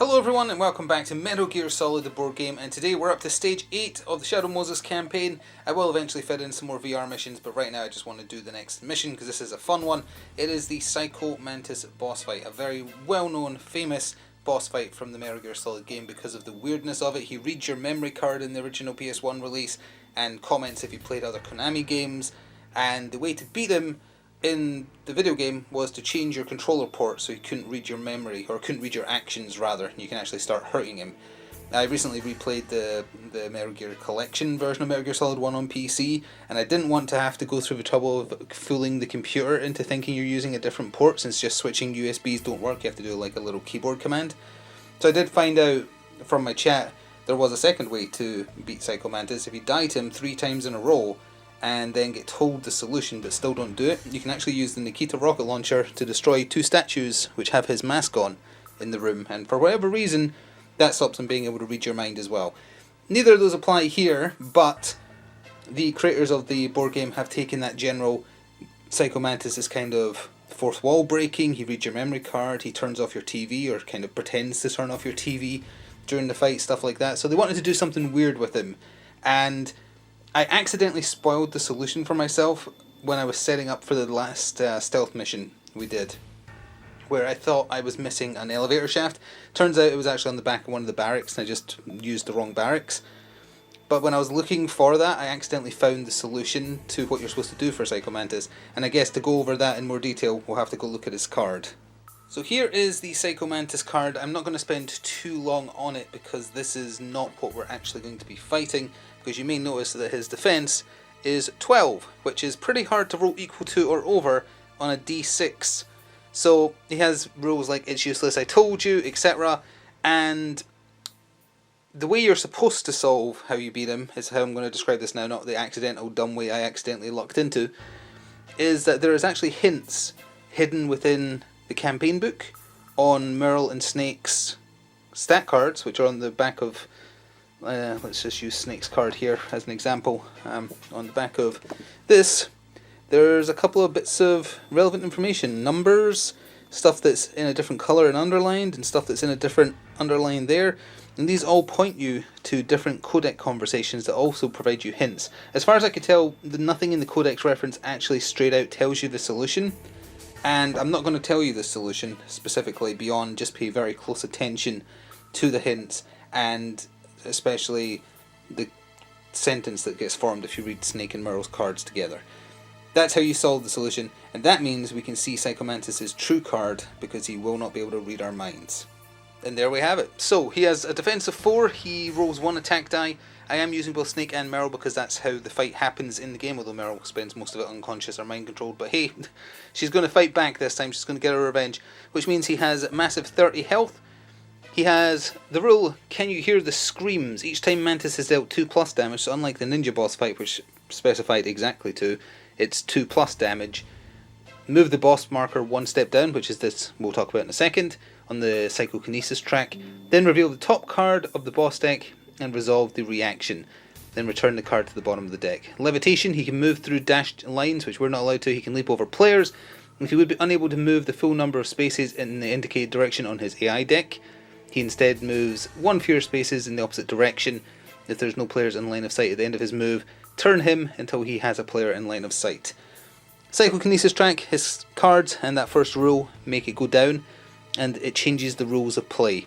Hello everyone and welcome back to Metal Gear Solid, the board game, and today we're up to stage 8 of the Shadow Moses campaign. I will eventually fit in some more VR missions, but right now I just want to do the next mission because this is a fun one. It is the Psycho Mantis boss fight, a very well-known, famous boss fight from the Metal Gear Solid game because of the weirdness of it. He reads your memory card in the original PS1 release and comments if you played other Konami games, and the way to beat him in the video game was to change your controller port so he couldn't read your memory, or couldn't read your actions rather, and you can actually start hurting him. I recently replayed the Metal Gear Collection version of Metal Gear Solid 1 on PC, and I didn't want to have to go through the trouble of fooling the computer into thinking you're using a different port, since just switching USBs don't work, you have to do like a little keyboard command. So I did find out from my chat there was a second way to beat Psycho Mantis. If you die to him 3 times in a row, and then get told the solution but still don't do it, you can actually use the Nikita rocket launcher to destroy 2 statues which have his mask on in the room, and for whatever reason that stops him being able to read your mind as well. Neither of those apply here, but the creators of the board game have taken that general Psycho Mantis as kind of fourth wall breaking. He reads your memory card, he turns off your TV, or kind of pretends to turn off your TV during the fight, stuff like that. So they wanted to do something weird with him, and I accidentally spoiled the solution for myself when I was setting up for the last stealth mission we did, where I thought I was missing an elevator shaft. Turns out it was actually on the back of one of the barracks, and I just used the wrong barracks. But when I was looking for that, I accidentally found the solution to what you're supposed to do for Psycho Mantis, and I guess to go over that in more detail, we'll have to go look at his card. So here is the Psycho Mantis card. I'm not going to spend too long on it because this is not what we're actually going to be fighting, because you may notice that his defense is 12, which is pretty hard to roll equal to or over on a d6. So he has rules like it's useless, I told you, etc. And the way you're supposed to solve how you beat him is how I'm going to describe this now, not the accidental dumb way I accidentally lucked into, is that there is actually hints hidden within the campaign book on Meryl and Snake's stat cards, which are on the back of let's just use Snake's card here as an example. On the back of this, there's a couple of bits of relevant information. Numbers, stuff that's in a different colour and underlined, and stuff that's in a different underline there. And these all point you to different codec conversations that also provide you hints. As far as I could tell, nothing in the codex reference actually straight out tells you the solution. And I'm not going to tell you the solution specifically beyond just pay very close attention to the hints, and especially the sentence that gets formed if you read Snake and Meryl's cards together. That's how you solve the solution, and that means we can see Psycho Mantis' true card because he will not be able to read our minds. And there we have it. So he has a defense of 4, he rolls 1 attack die. I am using both Snake and Meryl because that's how the fight happens in the game, although Meryl spends most of it unconscious or mind controlled. But hey, she's going to fight back this time, she's going to get her revenge, which means he has massive 30 health. He has the rule, can you hear the screams? Each time Mantis is dealt 2+ damage, so unlike the ninja boss fight which specified exactly 2, it's 2+ damage. Move the boss marker 1 step down, which is this we'll talk about in a second, on the psychokinesis track. Then reveal the top card of the boss deck and resolve the reaction. Then return the card to the bottom of the deck. Levitation, he can move through dashed lines, which we're not allowed to. He can leap over players. If he would be unable to move the full number of spaces in the indicated direction on his AI deck, he instead moves 1 fewer spaces in the opposite direction. If there's no players in line of sight at the end of his move, turn him until he has a player in line of sight. Psychokinesis track, his cards and that first rule make it go down, and it changes the rules of play.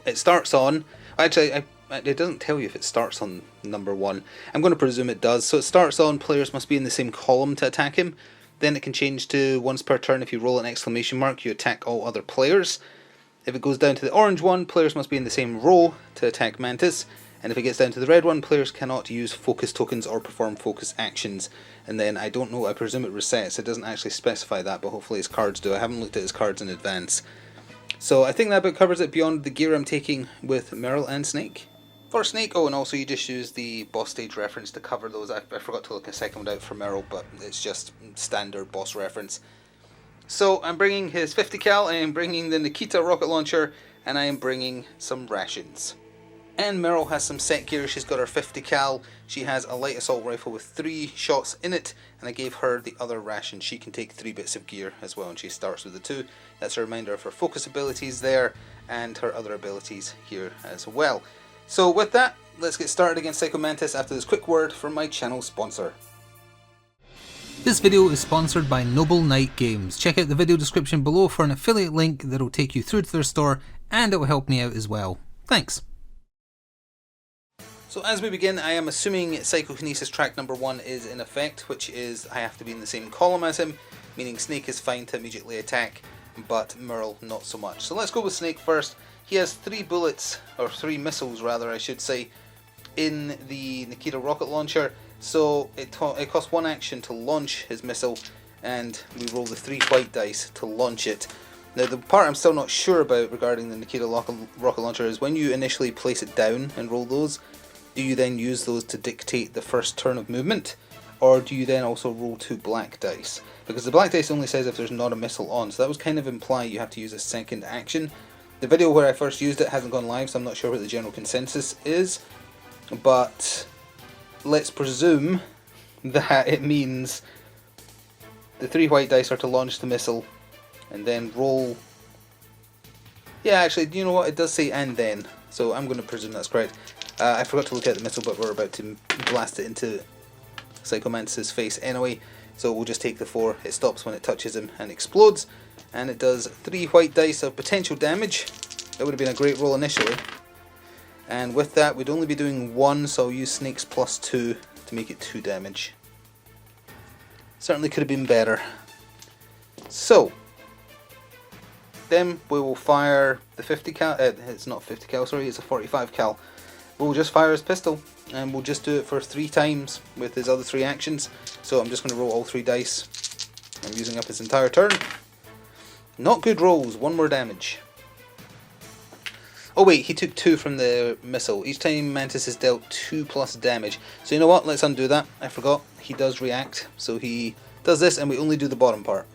It starts on, actually it doesn't tell you if it starts on number 1. I'm going to presume it does. So it starts on players must be in the same column to attack him. Then it can change to once per turn if you roll an exclamation mark you attack all other players. If it goes down to the orange one, players must be in the same row to attack Mantis. And if it gets down to the red one, players cannot use focus tokens or perform focus actions. And then, I don't know, I presume it resets. It doesn't actually specify that, but hopefully his cards do. I haven't looked at his cards in advance. So I think that bit covers it beyond the gear I'm taking with Meryl and Snake. For Snake, oh, and also you just use the boss stage reference to cover those. I forgot to look a second out for Meryl, but it's just standard boss reference. So I'm bringing his 50 cal, I am bringing the Nikita rocket launcher, and I am bringing some rations. And Meryl has some set gear. She's got her 50 cal. She has a light assault rifle with 3 shots in it, and I gave her the other ration. She can take 3 bits of gear as well, and she starts with the 2. That's a reminder of her focus abilities there, and her other abilities here as well. So with that, let's get started against Psycho Mantis after this quick word from my channel sponsor. This video is sponsored by Noble Knight Games. Check out the video description below for an affiliate link that will take you through to their store, and it will help me out as well. Thanks. So as we begin, I am assuming Psychokinesis track number 1 is in effect, which is I have to be in the same column as him, meaning Snake is fine to immediately attack, but Meryl not so much. So let's go with Snake first. He has 3 bullets, or 3 missiles rather I should say, in the Nikita rocket launcher, so it costs 1 action to launch his missile, and we roll the 3 white dice to launch it. Now the part I'm still not sure about regarding the Nikita rocket launcher is when you initially place it down and roll those, do you then use those to dictate the first turn of movement, or do you then also roll 2 black dice? Because the black dice only says if there's not a missile on, so that would kind of imply you have to use a second action. The video where I first used it hasn't gone live, so I'm not sure what the general consensus is, but let's presume that it means the 3 white dice are to launch the missile, and then roll... Yeah, actually, you know what, it does say and then, so I'm going to presume that's correct. I forgot to look at the missile, but we're about to blast it into Psycho Mantis' face anyway, so we'll just take the 4. It stops when it touches him and explodes, and it does 3 white dice of potential damage. That would have been a great roll initially, and with that we'd only be doing 1, so I'll use Snake's +2 to make it 2 damage. Certainly could have been better. So then we will fire the 50 cal, it's not 50 cal, sorry, it's a 45 cal. We'll just fire his pistol, and we'll just do it for 3 times with his other 3 actions. So I'm just going to roll all 3 dice. I'm using up his entire turn. Not good rolls, 1 more damage. Oh wait, he took 2 from the missile. Each time Mantis is dealt 2 plus damage. So you know what, let's undo that. I forgot, he does react. So he does this, and we only do the bottom part.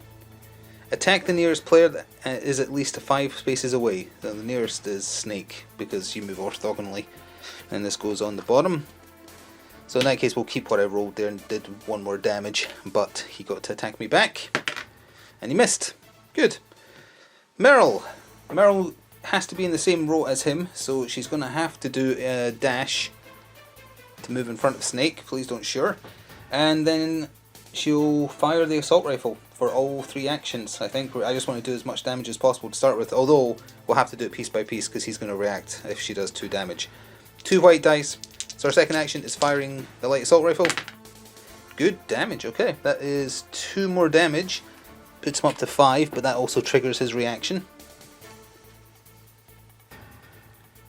Attack the nearest player that is at least 5 spaces away. So the nearest is Snake, because you move orthogonally. And this goes on the bottom. So in that case we'll keep what I rolled there and did 1 more damage, but he got to attack me back, and he missed. Good. Meryl. Meryl has to be in the same row as him, so she's going to have to do a dash to move in front of Snake, please don't sure. And then she'll fire the assault rifle for all 3 actions. I think I just want to do as much damage as possible to start with, although we'll have to do it piece by piece because he's going to react if she does 2 damage. 2 white dice. So our second action is firing the light assault rifle. Good damage, okay. That is 2 more damage. Puts him up to 5, but that also triggers his reaction.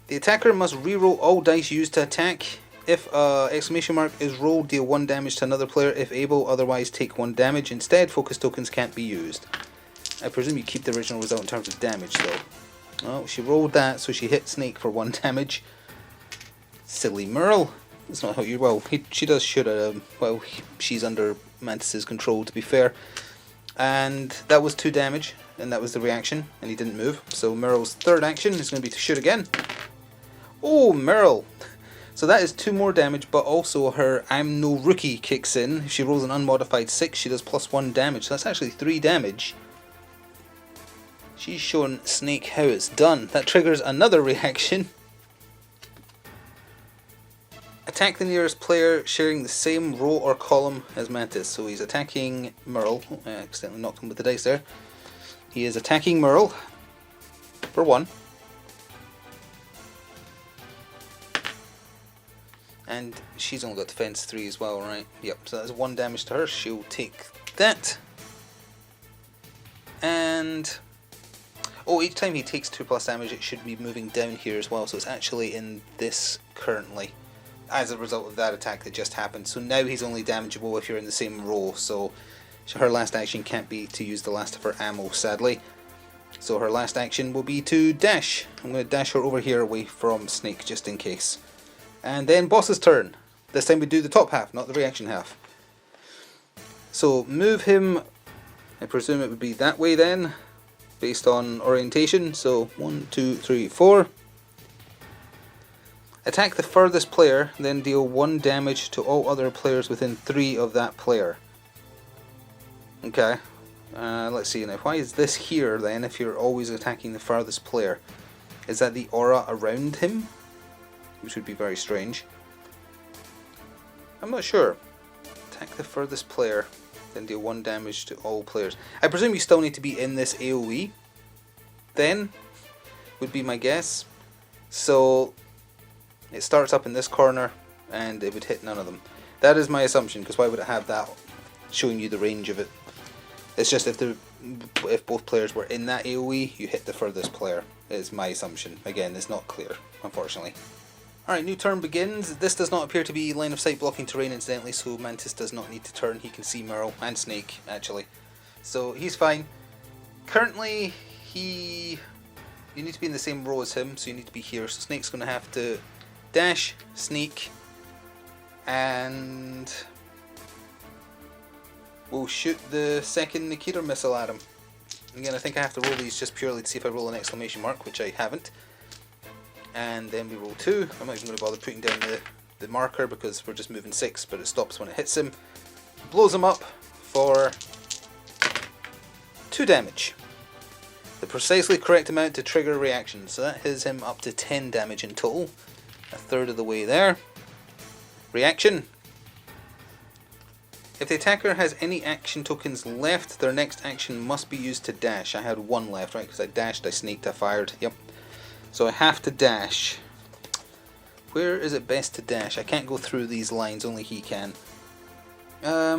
The attacker must reroll all dice used to attack. If exclamation mark is rolled, deal 1 damage to another player if able, otherwise take 1 damage. Instead, focus tokens can't be used. I presume you keep the original result in terms of damage though. Oh, she rolled that, so she hit Snake for 1 damage. Silly Meryl. That's not how you... Well, she does shoot at him. Well, she's under Mantis' control, to be fair. And that was 2 damage, and that was the reaction, and he didn't move. So Meryl's third action is going to be to shoot again. Oh, Meryl! So that is 2 more damage, but also her I'm no rookie kicks in. If she rolls an unmodified 6, she does +1 damage. So that's actually 3 damage. She's shown Snake how it's done. That triggers another reaction. Attack the nearest player sharing the same row or column as Mantis. So he's attacking Meryl. Oh, I accidentally knocked him with the dice there. He is attacking Meryl for 1. And she's only got defense 3 as well, right? Yep, so that's 1 damage to her. She'll take that. And... oh, each time he takes 2 plus damage, it should be moving down here as well. So it's actually in this currently, as a result of that attack that just happened. So now he's only damageable if you're in the same row. So her last action can't be to use the last of her ammo, sadly. So her last action will be to dash. I'm going to dash her over here away from Snake just in case. And then boss's turn. This time we do the top half, not the reaction half. So move him, I presume it would be that way then, based on orientation. So 1, 2, 3, 4. Attack the furthest player, then deal 1 damage to all other players within 3 of that player. Okay. Let's see now. Why is this here then if you're always attacking the farthest player? Is that the aura around him? Which would be very strange. I'm not sure. Attack the furthest player, then deal 1 damage to all players. I presume you still need to be in this AoE. Then, would be my guess. So, it starts up in this corner, and it would hit none of them. That is my assumption, because why would it have that showing you the range of it? It's just if both players were in that AoE, you hit the furthest player, is my assumption. Again, it's not clear, unfortunately. Alright, new turn begins. This does not appear to be line of sight blocking terrain incidentally, so Mantis does not need to turn. He can see Meryl and Snake, actually. So he's fine. Currently, you need to be in the same row as him, so you need to be here. So Snake's going to have to dash, sneak, and we'll shoot the second Nikita missile at him. Again, I think I have to roll these just purely to see if I roll an exclamation mark, which I haven't. And then we roll 2. I'm not even going to bother putting down the marker because we're just moving 6, but it stops when it hits him. Blows him up for 2 damage. The precisely correct amount to trigger a reaction. So that hits him up to 10 damage in total. A third of the way there. Reaction. If the attacker has any action tokens left, their next action must be used to dash. I had 1 left, right? Because I dashed, I sneaked, I fired. Yep. So I have to dash. Where is it best to dash? I can't go through these lines, only he can. I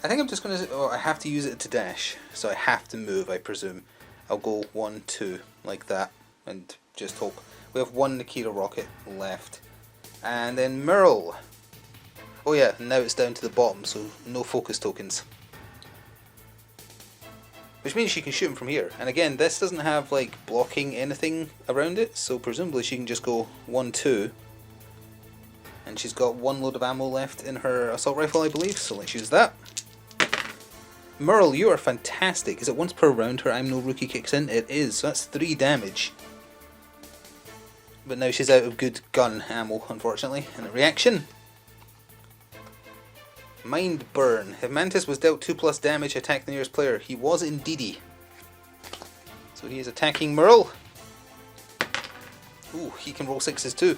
think I'm just going to... Oh, I have to use it to dash. So I have to move, I presume. I'll go 1, 2, like that. And just hope. We have 1 Nikita rocket left. And then Meryl. Oh yeah, now it's down to the bottom, so no focus tokens. Which means she can shoot him from here. And again, this doesn't have like blocking anything around it, so presumably she can just go 1, 2. And she's got 1 load of ammo left in her assault rifle, I believe, so let's use that. Meryl, you are fantastic. Is it once per round her I'm no rookie kicks in? It is, so that's 3 damage. But now she's out of good gun ammo, unfortunately. And a reaction. Mind Burn. If Mantis was dealt 2+ damage, attack the nearest player. He was indeedy. So he is attacking Meryl. Ooh, he can roll 6s too.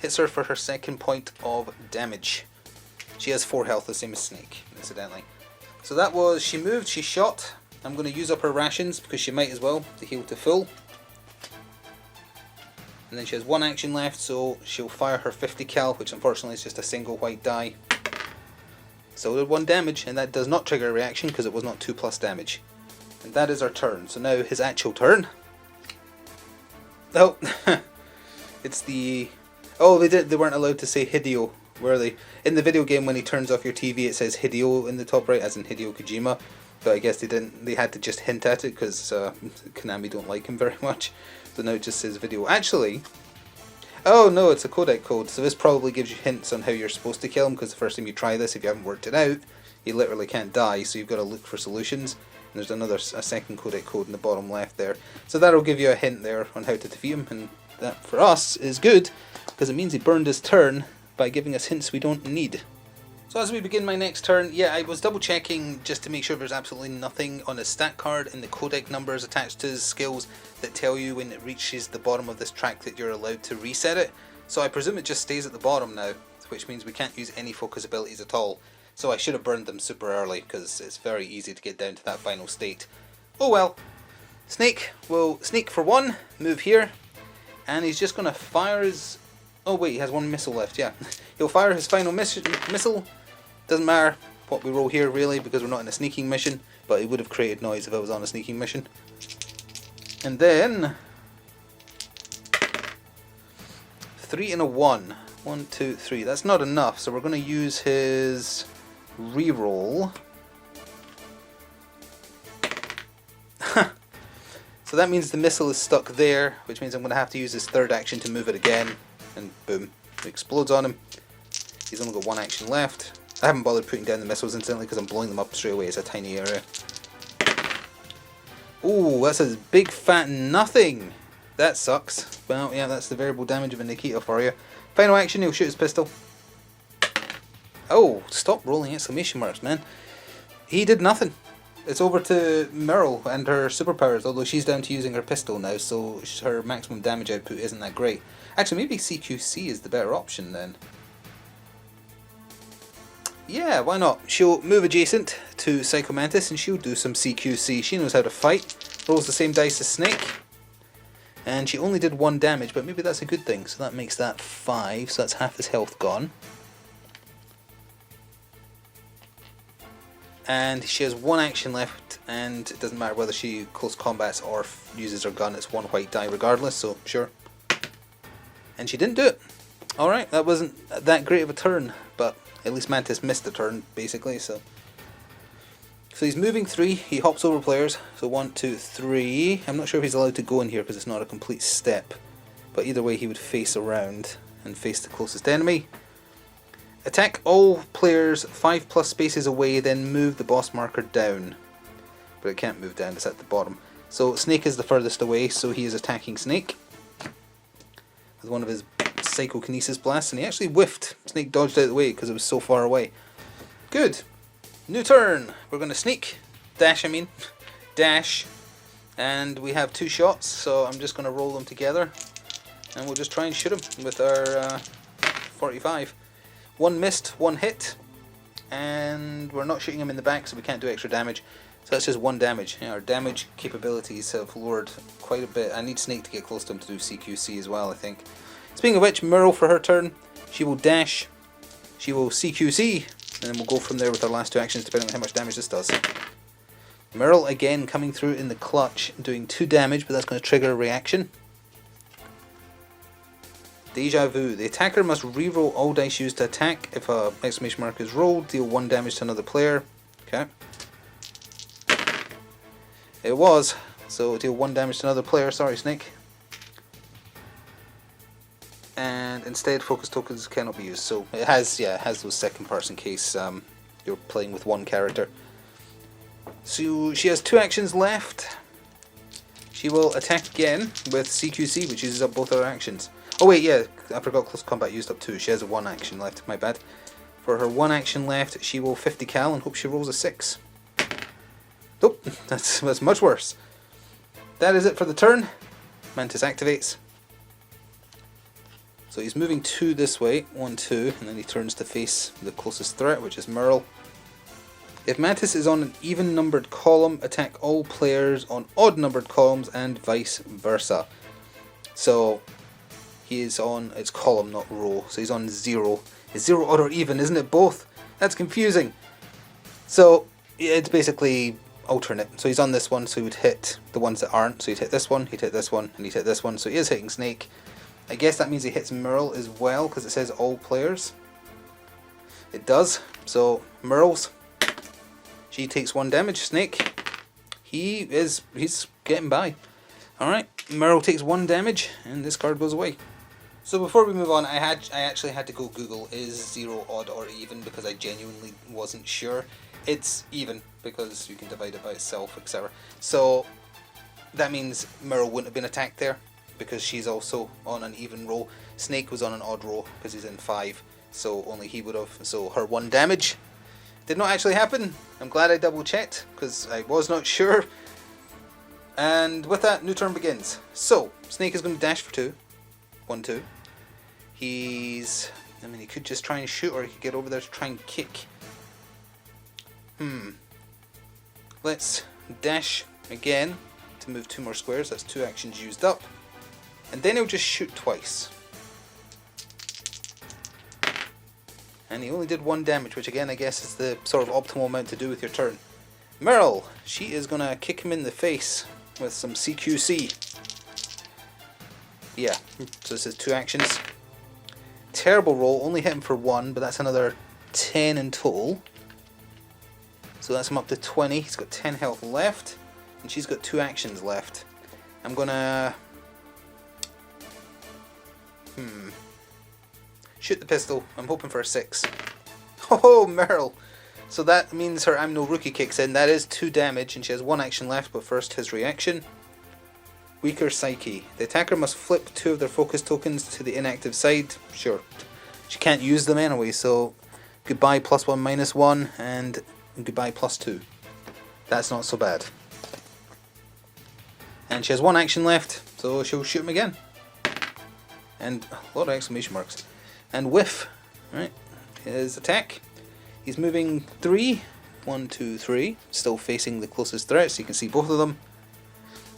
Hits her for her 2nd point of damage. She has 4 health, the same as Snake, incidentally. So that was, she moved, she shot. I'm going to use up her rations, because she might as well, to heal to full. And then she has 1 action left, so she'll fire her 50 cal, which unfortunately is just a single white die. So it did 1 damage, and that does not trigger a reaction because it was not 2+ damage. And that is our turn. So now his actual turn. Oh, it's the... Oh, they weren't allowed to say Hideo, were they? In the video game, when he turns off your TV, it says Hideo in the top right, as in Hideo Kojima. But I guess they didn't. They had to just hint at it because Konami don't like him very much. So now it just says video. Actually. Oh no, it's a codec code, so this probably gives you hints on how you're supposed to kill him, because the first time you try this, if you haven't worked it out, you literally can't die, so you've got to look for solutions. And there's a second codec code in the bottom left there. So that'll give you a hint there on how to defeat him, and that for us is good, because it means he burned his turn by giving us hints we don't need. So as we begin my next turn, yeah, I was double checking just to make sure there's absolutely nothing on his stat card in the codec numbers attached to his skills that tell you when it reaches the bottom of this track that you're allowed to reset it. So I presume it just stays at the bottom now, which means we can't use any focus abilities at all. So I should have burned them super early, because it's very easy to get down to that final state. Oh well. Snake will sneak for 1, move here, and he's just going to fire his... Oh wait, he has 1 missile left, yeah. He'll fire his final missile. Doesn't matter what we roll here really, because we're not in a sneaking mission, but it would have created noise if I was on a sneaking mission. And then 3 and a 1. 1, 2, 3. That's not enough, so we're going to use his reroll. So that means the missile is stuck there, which means I'm going to have to use his 3rd action to move it again, and boom, it explodes on him. He's only got 1 action left. I haven't bothered putting down the missiles instantly because I'm blowing them up straight away. It's a tiny area. Ooh, that's a big fat nothing. That sucks. Well, yeah, that's the variable damage of a Nikita for you. Final action, he'll shoot his pistol. Oh, stop rolling exclamation marks, man. He did nothing. It's over to Meryl and her superpowers, although she's down to using her pistol now, so her maximum damage output isn't that great. Actually, maybe CQC is the better option then. Yeah, why not? She'll move adjacent to Psycho Mantis and she'll do some CQC. She knows how to fight. Rolls the same dice as Snake. And she only did 1 damage, but maybe that's a good thing. So that makes that 5, so that's half his health gone. And she has 1 action left, and it doesn't matter whether she close combats or uses her gun, it's 1 white die regardless, so sure. And she didn't do it. Alright, that wasn't that great of a turn, but at least Mantis missed the turn, basically, so. So he's moving 3, he hops over players, so 1, 2, 3. I'm not sure if he's allowed to go in here because it's not a complete step, but either way he would face around and face the closest enemy. Attack all players 5+ spaces away, then move the boss marker down. But it can't move down, it's at the bottom. So Snake is the furthest away, so he is attacking Snake with one of his psychokinesis blasts, and he actually whiffed. Snake dodged out of the way because it was so far away. Good. New turn. We're going to sneak. Dash, I mean. Dash. And we have 2 shots, so I'm just going to roll them together. And we'll just try and shoot him with our 45. 1 missed, 1 hit, and we're not shooting him in the back, so we can't do extra damage. So that's just 1 damage. Yeah, our damage capabilities have lowered quite a bit. I need Snake to get close to him to do CQC as well, I think. Speaking of which, Meryl for her turn, she will dash, she will CQC, and then we'll go from there with our last 2 actions depending on how much damage this does. Meryl again coming through in the clutch, doing 2 damage, but that's going to trigger a reaction. Deja vu. The attacker must reroll all dice used to attack. If a exclamation mark is rolled, deal 1 damage to another player. Okay. It was. So deal 1 damage to another player. Sorry, Snake. And instead, focus tokens cannot be used. So it has, yeah, it has those second parts in case you're playing with 1 character. So she has 2 actions left. She will attack again with CQC, which uses up both her actions. Oh wait, yeah, I forgot close combat used up 2. She has a 1 action left, my bad. For her 1 action left, she will 50 cal and hope she rolls a 6. Nope, that's much worse. That is it for the turn. Mantis activates. So he's moving 2 this way, 1, 2, and then he turns to face the closest threat, which is Meryl. If Mantis is on an even numbered column, attack all players on odd numbered columns and vice versa. So he is on, it's column not row, so he's on 0. Is 0 odd or even, isn't it both? That's confusing. So it's basically alternate. So he's on this one, so he would hit the ones that aren't. So he'd hit this one, he'd hit this one, and he'd hit this one. So he is hitting Snake. I guess that means he hits Meryl as well, because it says all players. It does. So Meryl's, she takes 1 damage. Snake, he's getting by. Alright, Meryl takes 1 damage, and this card goes away. So before we move on, I actually had to go Google, is 0 odd or even, because I genuinely wasn't sure. It's even, because you can divide it by itself, etc. So that means Meryl wouldn't have been attacked there, because she's also on an even roll. Snake was on an odd roll, because he's in 5, so only he would have. So her 1 damage did not actually happen. I'm glad I double checked, because I was not sure. And with that, new turn begins. So, Snake is going to dash for 2. 1, 2. He could just try and shoot, or he could get over there to try and kick. Let's dash again to move 2 more squares. That's 2 actions used up. And then he'll just shoot twice. And he only did 1 damage, which again I guess is the sort of optimal amount to do with your turn. Meryl, she is going to kick him in the face with some CQC. Yeah, so this is 2 actions. Terrible roll, only hit him for 1, but that's another 10 in total. So that's him up to 20. He's got 10 health left, and she's got 2 actions left. I'm gonna shoot the pistol. I'm hoping for a 6. Oh, Meryl! So that means her I'm no rookie kicks in. That is 2 damage, and she has 1 action left, but first his reaction. Weaker Psyche. The attacker must flip 2 of their focus tokens to the inactive side. Sure. She can't use them anyway, so goodbye +1 -1 and goodbye +2. That's not so bad. And she has 1 action left, so she'll shoot him again. And a lot of exclamation marks. And whiff. Alright, his attack. He's moving 3. 1, 2, 3. Still facing the closest threat, so you can see both of them.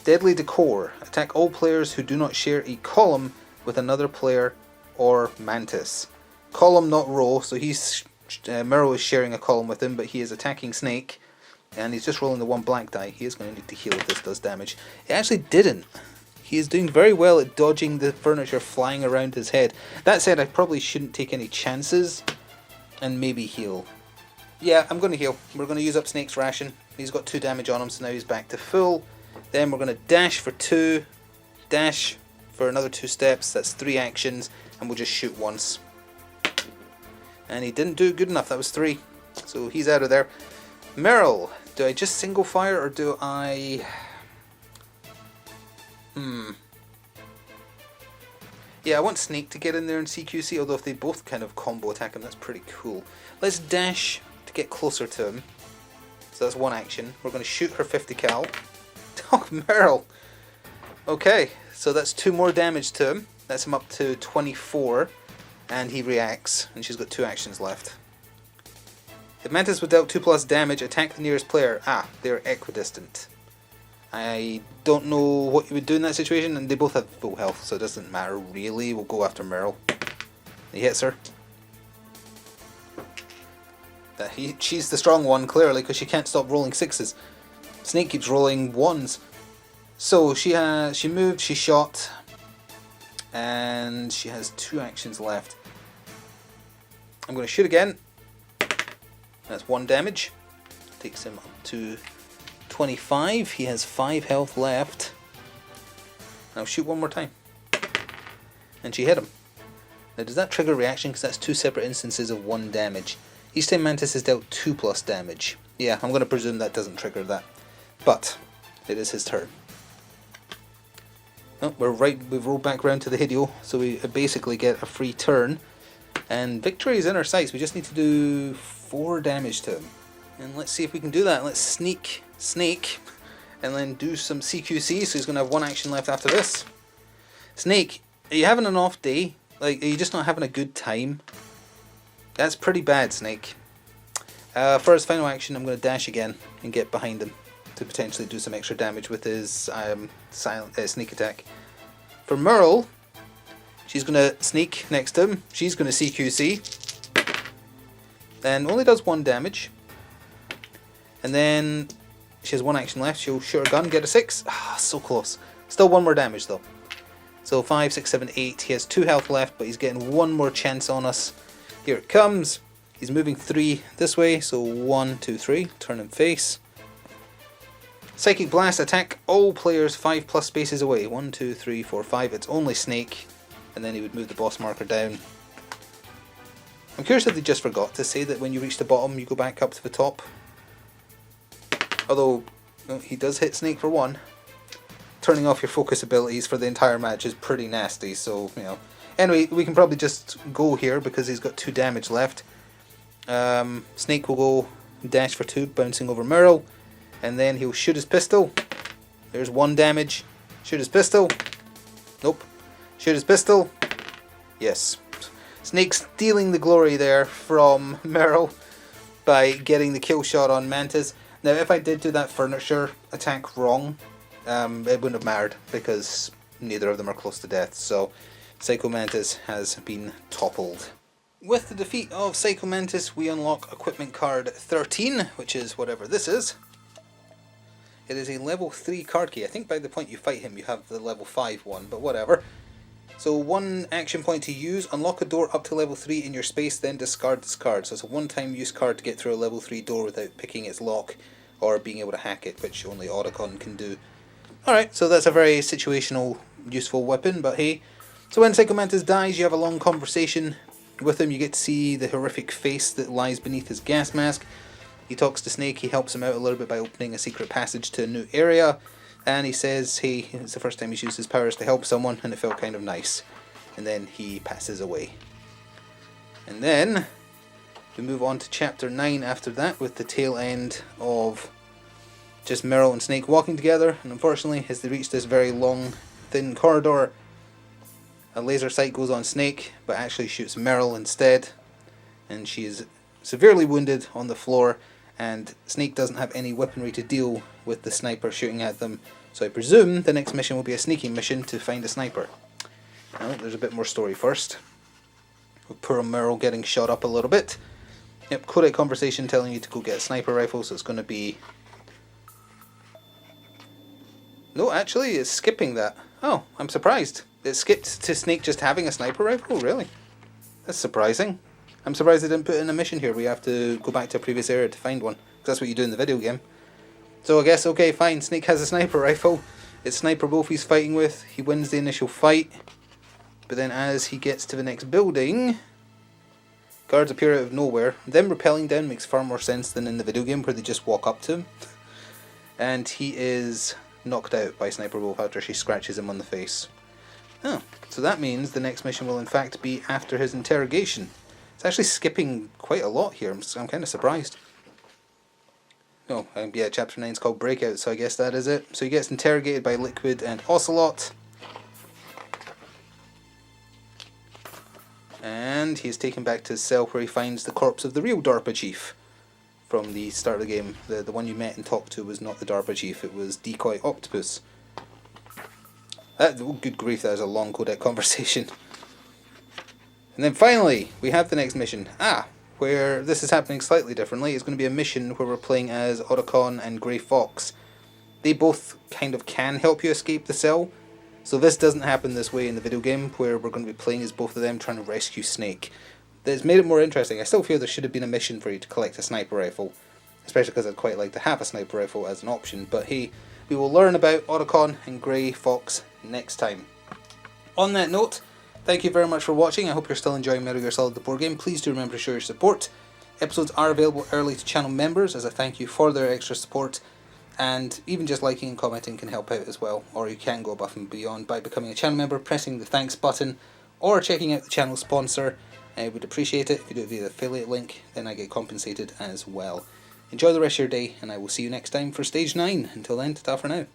Deadly Decor. Attack all players who do not share a column with another player or Mantis. Column, not row, so Meryl is sharing a column with him, but he is attacking Snake. And he's just rolling the 1 black die. He is going to need to heal if this does damage. It actually didn't. He is doing very well at dodging the furniture flying around his head. That said, I probably shouldn't take any chances and maybe heal. Yeah, I'm going to heal. We're going to use up Snake's ration. He's got 2 damage on him, so now he's back to full. Then we're going to dash for 2, dash for another 2 steps. That's 3 actions, and we'll just shoot once. And he didn't do good enough. That was 3. So he's out of there. Meryl, do I just single fire or do I... Yeah, I want Snake to get in there and CQC, although if they both kind of combo attack him, that's pretty cool. Let's dash to get closer to him. So that's 1 action. We're going to shoot her 50 cal. Oh, Meryl! Okay, so that's 2 more damage to him. That's him up to 24. And he reacts, and she's got 2 actions left. If Mantis was dealt 2+ damage, attack the nearest player. Ah, they're equidistant. I don't know what you would do in that situation, and they both have full health, so it doesn't matter really. We'll go after Meryl. He hits her. She's the strong one, clearly, because she can't stop rolling 6s. Snake keeps rolling 1s. So she moved, she shot, and she has 2 actions left. I'm going to shoot again. That's 1 damage. Takes him up to 25. He has 5 health left. I'll shoot 1 more time. And she hit him. Now does that trigger reaction? Because that's 2 separate instances of 1 damage. Each time Mantis is dealt 2+ damage. Yeah, I'm going to presume that doesn't trigger that. But it is his turn. Oh, we've rolled back around to the Hideo, so we basically get a free turn. And victory is in our sights. We just need to do 4 damage to him. And let's see if we can do that. Let's sneak Snake and then do some CQC. So he's going to have 1 action left after this. Snake, are you having an off day? Like, are you just not having a good time? That's pretty bad, Snake. For his final action, I'm going to dash again and get behind him to potentially do some extra damage with his sneak attack. For Meryl, she's going to sneak next to him. She's going to CQC. And only does 1 damage. And then she has 1 action left. She'll shoot her gun, get a 6. Ah, so close. Still 1 more damage though. So 5, 6, 7, 8. He has 2 health left, but he's getting 1 more chance on us. Here it comes. He's moving 3 this way. So 1, 2, 3. Turn him face. Psychic Blast, attack all players 5+ spaces away. 1, 2, 3, 4, 5. It's only Snake. And then he would move the boss marker down. I'm curious if they just forgot to say that when you reach the bottom, you go back up to the top. Although, no, he does hit Snake for 1. Turning off your focus abilities for the entire match is pretty nasty, so, you know. Anyway, we can probably just go here because he's got 2 damage left. Snake will go dash for 2, bouncing over Meryl. And then he'll shoot his pistol. There's 1 damage. Shoot his pistol. Nope. Shoot his pistol. Yes. Snake stealing the glory there from Meryl by getting the kill shot on Mantis. Now, if I did do that furniture attack wrong, it wouldn't have mattered because neither of them are close to death. So, Psycho Mantis has been toppled. With the defeat of Psycho Mantis, we unlock equipment card 13, which is whatever this is. It is a level 3 card key. I think by the point you fight him, you have the level 5 one, but whatever. So 1 action point to use, unlock a door up to level 3 in your space, then discard this card. So it's a 1-time use card to get through a level 3 door without picking its lock or being able to hack it, which only Otacon can do. Alright, so that's a very situational, useful weapon, but hey. So when Psycho Mantis dies, you have a long conversation with him. You get to see the horrific face that lies beneath his gas mask. He talks to Snake, he helps him out a little bit by opening a secret passage to a new area. and he says, hey, it's the first time he's used his powers to help someone, and it felt kind of nice. And then he passes away. And then we move on to chapter 9 after that, with the tail end of just Meryl and Snake walking together. And unfortunately, as they reach this very long, thin corridor, a laser sight goes on Snake, but actually shoots Meryl instead. And she is severely wounded on the floor, and Snake doesn't have any weaponry to deal with the sniper shooting at them. So I presume the next mission will be a sneaking mission to find a sniper. Now, there's a bit more story first. With poor Meryl getting shot up a little bit. Yep, codec conversation telling you to go get a sniper rifle, so it's going to be... No, actually, it's skipping that. Oh, I'm surprised. It skipped to Snake just having a sniper rifle? Really? That's surprising. I'm surprised they didn't put in a mission here where you have to go back to a previous area to find one. Because that's what you do in the video game. So I guess, okay, fine, Snake has a sniper rifle. It's Sniper Wolf he's fighting with. He wins the initial fight. But then as he gets to the next building, guards appear out of nowhere. Them rappelling down makes far more sense than in the video game where they just walk up to him. And he is knocked out by Sniper Wolf after she scratches him on the face. Oh, so that means the next mission will in fact be after his interrogation. It's actually skipping quite a lot here. I'm kind of surprised. Oh, yeah, chapter 9 is called Breakout, so I guess that is it. So he gets interrogated by Liquid and Ocelot. And he is taken back to his cell where he finds the corpse of the real DARPA chief from the start of the game. The one you met and talked to was not the DARPA chief, it was Decoy Octopus. Oh, good grief, that was a long codec conversation. And then finally, we have the next mission. Where this is happening slightly differently. It's going to be a mission where we're playing as Otacon and Grey Fox. They both kind of can help you escape the cell. So this doesn't happen this way in the video game, where we're going to be playing as both of them trying to rescue Snake. It's made it more interesting. I still feel there should have been a mission for you to collect a sniper rifle. Especially because I'd quite like to have a sniper rifle as an option. But hey, we will learn about Otacon and Grey Fox next time. On that note, thank you very much for watching. I hope you're still enjoying Metal Gear Solid the board game. Please do remember to show your support. Episodes are available early to channel members as a thank you for their extra support. And even just liking and commenting can help out as well. Or you can go above and beyond by becoming a channel member, pressing the thanks button, or checking out the channel sponsor. I would appreciate it. If you do it via the affiliate link, then I get compensated as well. Enjoy the rest of your day, and I will see you next time for Stage 9. Until then, ta-ta for now.